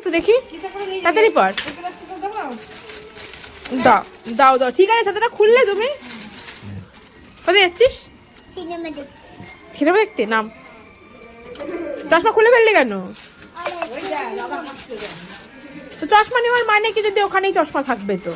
একটু দেখি, তাড়াতাড়ি পর। দাও দাও দাও, ঠিক আছে, ছাতাটা খুললে তুমি। কোথায় যাচ্ছিস? সিনেমা দেখতে। নাম, চশমা খুলে ফেললে কেন? তো চশমা নেওয়ার মানে কি, যদি ওখানেই চশমা থাকবে তো।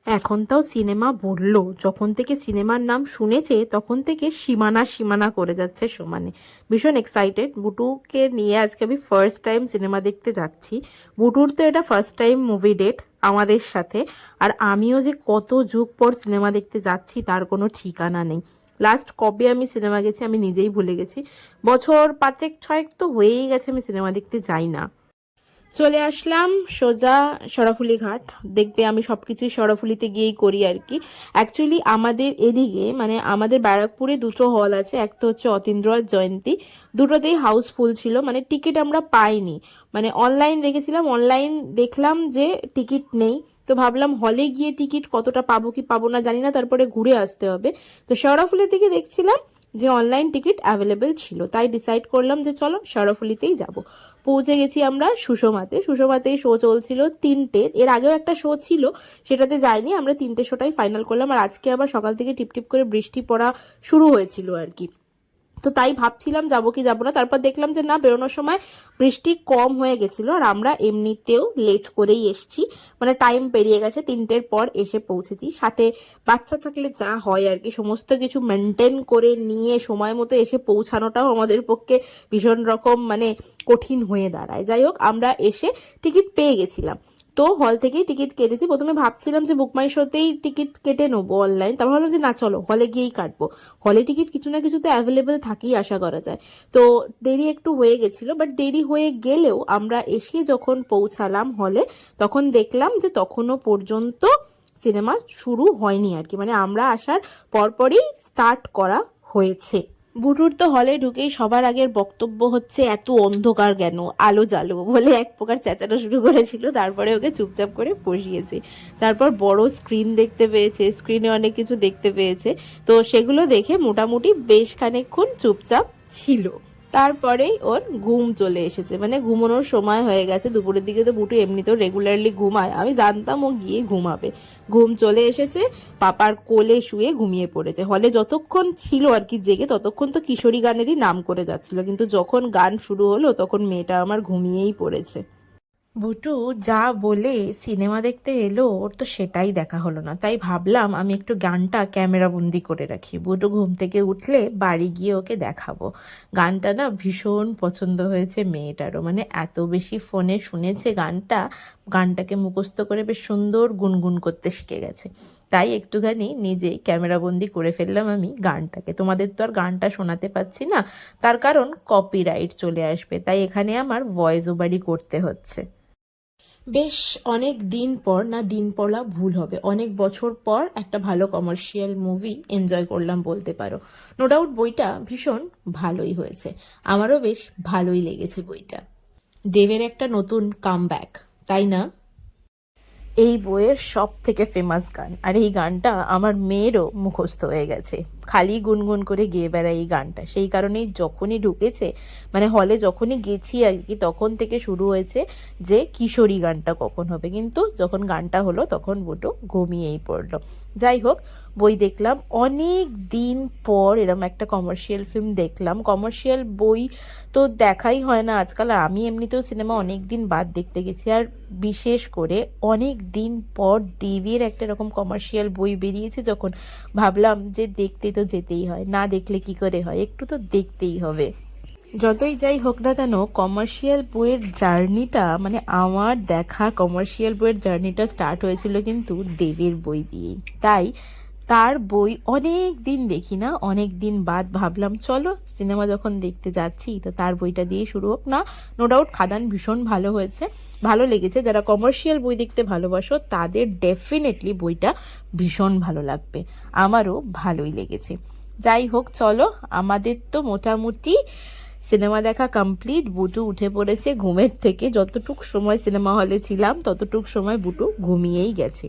এখন তাও সিনেমা বললো, যখন থেকে সিনেমার নাম শুনেছে তখন থেকে সীমানা সীমানা করে যাচ্ছে সমানে। ভীষণ এক্সাইটেড। বুটুকে নিয়ে আজকে আমি ফার্স্ট টাইম সিনেমা দেখতে যাচ্ছি। বুটুর তো এটা ফার্স্ট টাইম মুভি ডেট আমাদের সাথে। আর আমিও যে কত যুগ পর সিনেমা দেখতে যাচ্ছি তার কোনো ঠিকানা নেই। লাস্ট কবে আমি সিনেমা গেছি আমি নিজেই ভুলে গেছি। বছর 5-6 তো হয়েই গেছে আমি সিনেমা দেখতে যাই না। চলে আসলাম সোজা সরাফুলি ঘাট। দেখবে আমি সবকিছুই সরাফুলিতে গিয়েই করি আর কি। অ্যাকচুয়ালি আমাদের এদিকে মানে আমাদের ব্যারাকপুরে দুটো হল আছে, একটা হচ্ছে অতীন্দ্র জয়ন্তী, দুটোতেই হাউসফুল ছিল, মানে টিকিট আমরা পাইনি। মানে অনলাইন দেখেছিলাম, অনলাইন দেখলাম যে টিকিট নেই। তো ভাবলাম হলে গিয়ে টিকিট কতটা পাবো কি পাবো না জানি না, তারপরে ঘুরে আসতে হবে। তো সরাফুলির দিকে দেখছিলাম যে অনলাইন টিকিট অ্যাভেলেবেল ছিল, তাই ডিসাইড করলাম যে চলো সরাফুলিতেই যাব। পৌঁছে গেছি আমরা সুষমাতে। সুষমাতেই শো চলছিল 3টে। এর আগেও একটা শো ছিল, সেটাতে যাইনি আমরা। 3টে শোটাই ফাইনাল করলাম। আর আজকে আবার সকাল থেকে টিপটিপ করে বৃষ্টি পড়া শুরু হয়েছিল আর কি। তো তাই ভাবছিলাম যাবো কি যাবো না, তারপর দেখলাম যে না, বেরোনোর সময় বৃষ্টি কম হয়ে গেছিলো। আর আমরা এমনিতেও লেট করেই এসছি, মানে টাইম পেরিয়ে গেছে, 3টের পর এসে পৌঁছেছি। সাথে বাচ্চা থাকলে যা হয় আর কি, সমস্ত কিছু মেনটেন করে নিয়ে সময় মতো এসে পৌঁছানোটাও আমাদের পক্ষে ভীষণ রকম মানে কঠিন হয়ে দাঁড়ায়। যাই হোক, আমরা এসে টিকিট পেয়ে গেছিলাম। তো হল থেকেই টিকিট কেটেছি। প্রথমে ভাবছিলাম যে বুকমাই শোতেই টিকিট কেটে নেবো অনলাইন, তারপর ভাবলাম যে না, চলো হলে গিয়েই কাটবো। হলে টিকিট কিছু না কিছু তো অ্যাভেলেবেল থাকেই, আশা করা যায়। তো দেরি একটু হয়ে গেছিলো, বাট দেরি হয়ে গেলেও আমরা এসে যখন পৌঁছালাম হলে তখন দেখলাম যে তখনও পর্যন্ত সিনেমা শুরু হয়নি আর কি, মানে আমরা আসার পরপরই স্টার্ট করা হয়েছে। বুটুর তো হলে ঢুকেই সবার আগের বক্তব্য হচ্ছে এত অন্ধকার কেন, আলো জ্বালো বলে এক প্রকার চেঁচানো শুরু করেছিল। তারপরে ওকে চুপচাপ করে বসিয়েছে। তারপর বড় স্ক্রিন দেখতে পেয়েছে, স্ক্রিনে অনেক কিছু দেখতে পেয়েছে। তো সেগুলো দেখে মোটামুটি বেশ খানিকক্ষণ চুপচাপ ছিল। তারপরেই ওর ঘুম চলে এসেছে, মানে ঘুমানোর সময় হয়ে গেছে। দুপুরের দিকে তো বুটু এমনিতেও রেগুলারলি ঘুমায়, আমি জানতাম ও গিয়ে ঘুমাবে। ঘুম চলে এসেছে, পাপার কোলে শুয়ে ঘুমিয়ে পড়েছে। হলে যতক্ষণ ছিল আর কি জেগে, ততক্ষণ তো কিশোরী গানেরই নাম করে যাচ্ছিল, কিন্তু যখন গান শুরু হলো তখন মেয়েটা আমার ঘুমিয়েই পড়েছে। বুটু যা বলে সিনেমা দেখতে এলো, ওর তো সেটাই দেখা হলো না। তাই ভাবলাম আমি একটু গানটা ক্যামেরা বন্দি করে রাখি, বুটু ঘুম থেকে উঠলে বাড়ি গিয়ে ওকে দেখাবো। গানটা না ভীষণ পছন্দ হয়েছে মেয়েটারও, মানে এত বেশি ফোনে শুনেছে গানটা, গানটাকে মুখস্থ করে বেশ সুন্দর গুনগুন করতে শিখে গেছে। তাই একটুখানি নিজেই ক্যামেরা বন্দি করে ফেললাম আমি গানটাকে। তোমাদের তো আর গানটা শোনাতে পারছি না, তার কারণ কপিরাইট চলে আসবে, তাই এখানে আমার ভয়েস ওভারই করতে হচ্ছে। বেশ অনেক দিন পর, না দিন পড়া ভুল হবে, অনেক বছর পর একটা ভালো কমার্শিয়াল মুভি এনজয় করলাম বলতে পারো। নো ডাউট বইটা ভীষণ ভালোই হয়েছে, আমারও বেশ ভালোই লেগেছে বইটা। দেবের একটা নতুন কামব্যাক, তাই না? এই বইয়ের সব থেকে ফেমাস গান, আর এই গানটা আমার মেয়েরও মুখস্থ হয়ে গেছে, খালি গুনগুন করে গেয়ে বেড়ায় এই গানটা। সেই কারণেই যখনই ঢুকেছে, মানে হলে যখনই গেছি আর কি, তখন থেকে শুরু হয়েছে যে কিশোরী গানটা কখন হবে, কিন্তু যখন গানটা হলো তখন বুটো ঘুমিয়েই পড়লো। যাই হোক, বই দেখলাম অনেক দিন পর, এরম একটা কমার্শিয়াল ফিল্ম দেখলাম। কমার্শিয়াল বই তো দেখাই হয় না আজকাল, আর আমি এমনিতেও সিনেমা অনেক দিন বাদ দেখতে গেছি। আর বিশেষ করে অনেক দিন পর দেবের একটা এরকম কমার্শিয়াল বই বেরিয়েছে যখন, ভাবলাম যে দেখতে তো যেতেই হয়, না দেখলে কি করে হয়, একটু তো দেখতেই হবে। যতই যাই হোক না কেন, কমার্শিয়াল বইয়ের জার্নিটা, মানে আমার দেখা কমার্শিয়াল বইয়ের জার্নিটা স্টার্ট হয়েছিল কিন্তু দেবের বই দিয়েই। তাই তার বই অনেক দিন দেখি না, অনেক দিন বাদ ভাবলাম চলো সিনেমা যখন দেখতে যাচ্ছি তো তার বইটা দিয়ে শুরু হোক না। নো ডাউট খাদান ভীষণ ভালো হয়েছে, ভালো লেগেছে। যারা কমার্শিয়াল বই দেখতে ভালোবাসো তাদের ডেফিনেটলি বইটা ভীষণ ভালো লাগবে, আমারও ভালোই লেগেছে। যাই হোক চলো, আমাদের তো মোটামুটি সিনেমা দেখা কমপ্লিট। বুটু উঠে পড়েছে ঘুমের থেকে, যতটুক সময় সিনেমা হলে ছিলাম ততটুক সময় বুটু ঘুমিয়েই গেছে।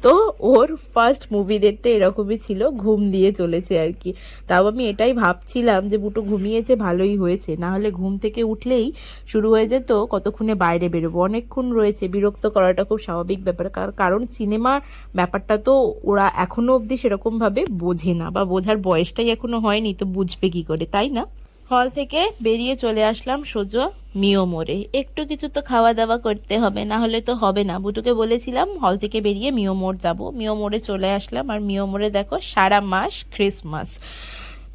তো ওর ফার্স্ট মুভি ডেটটা এরকমই ছিল, ঘুম দিয়ে চলেছে আর কি। তাও আমি এটাই ভাবছিলাম যে বুটু ঘুমিয়েছে ভালোই হয়েছে, না হলে ঘুম থেকে উঠলেই শুরু হয়ে যেত কতক্ষণে বাইরে বেরোবো, অনেকক্ষণ রয়েছে, বিরক্ত করাটা খুব স্বাভাবিক ব্যাপার। কারণ সিনেমার ব্যাপারটা তো ওরা এখনো অবধি সেরকমভাবে বোঝে না, বা বোঝার বয়সটাই এখনো হয়নি, তো বুঝবে কি করে, তাই না? হল থেকে বেরিয়ে চলে আসলাম সোজা মিও মোড়ে। একটু কিছু তো খাওয়া দাওয়া করতে হবে, না হলে তো হবে না। বুটুকে বলেছিলাম হল থেকে বেরিয়ে মিও মোড় যাবো, মিও মোড়ে চলে আসলাম। আর মিও মোড়ে দেখো সারা মাস ক্রিসমাস,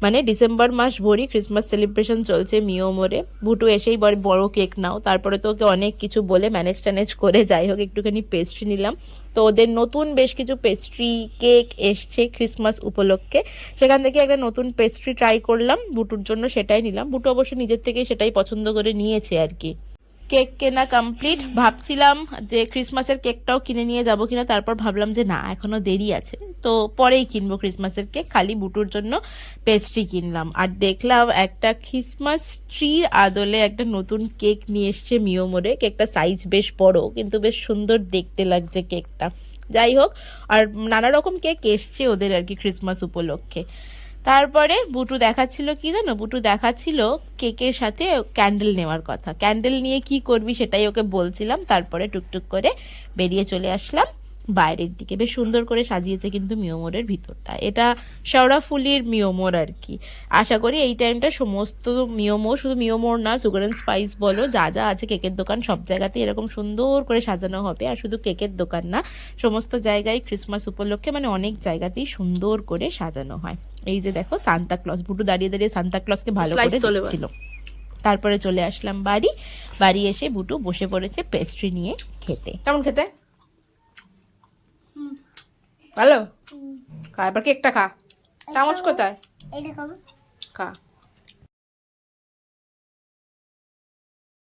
মানে ডিসেম্বর মাস ভরি ক্রিসমাস সেলিব্রেশন চলছে মিও মোড়ে। বুটু এসেই বড় বড় কেক নাও, তারপরে তো ওকে অনেক কিছু বলে ম্যানেজ ট্যানেজ করে যাই হোক একটুখানি পেস্ট্রি নিলাম। তো ওদের নতুন বেশ কিছু পেস্ট্রি কেক এসছে ক্রিসমাস উপলক্ষে, সেখান থেকে একটা নতুন পেস্ট্রি ট্রাই করলাম, বুটুর জন্য সেটাই নিলাম। বুটু অবশ্য নিজের থেকেই সেটাই পছন্দ করে নিয়েছে আর কি। কেক কেনা কমপ্লিট, ভাবছিলাম যে ক্রিসমাসের কেকটাও কিনে নিয়ে যাবো কিনা, তারপর ভাবলাম যে না এখনো দেরি আছে, তো পরেই কিনবো ক্রিসমাসের কেক, খালি বুটুর জন্য পেস্ট্রি কিনলাম। আর দেখলাম একটা ক্রিসমাস ট্রির আদলে একটা নতুন কেক নিয়ে এসছে মিও মোড়ে। কেকটা সাইজ বেশ বড়, কিন্তু বেশ সুন্দর দেখতে লাগছে কেকটা। যাই হোক, আর নানা রকম কেক এসছে ওদের আর কি ক্রিসমাস উপলক্ষে। তারপরে বুটু দেখাচ্ছিল কি জানো, বুটু দেখাচ্ছিল কেকের সাথে ক্যান্ডেল নেওয়ার কথা। ক্যান্ডেল নিয়ে কি করবি সেটাই ওকে বলছিলাম। তারপরে টুকটুক করে বেরিয়ে চলে আসলাম বাইরের দিকে। বেশ সুন্দর করে সাজিয়েছে কিন্তু মিওমোরের ভিতরটা, এটা শেওড়াফুলির মিওমোর আর কি। আশা করি এই টাইমটা সমস্ত মিওমোর, শুধু মিওমোর না, সুগার অ্যান্ড স্পাইস বলো, যা যা আছে কেকের দোকান সব জায়গাতেই এরকম সুন্দর করে সাজানো হবে। আর শুধু কেকের দোকান না, সমস্ত জায়গায় ক্রিসমাস উপলক্ষে মানে অনেক জায়গাতেই সুন্দর করে সাজানো হয়। এই যে দেখো সান্তা ক্লজ, বুটু দাঁড়িয়ে দাঁড়িয়ে সান্তা ক্লজকে ভালো করে দেখছিল। তারপরে চলে আসলাম বাড়ি। বাড়ি এসে বুটু বসে পড়েছে পেস্ট্রি নিয়ে খেতে। কেমন খেতে? ভালো? খা, এবার কেকটা খা। চামচ কোথায়? খা।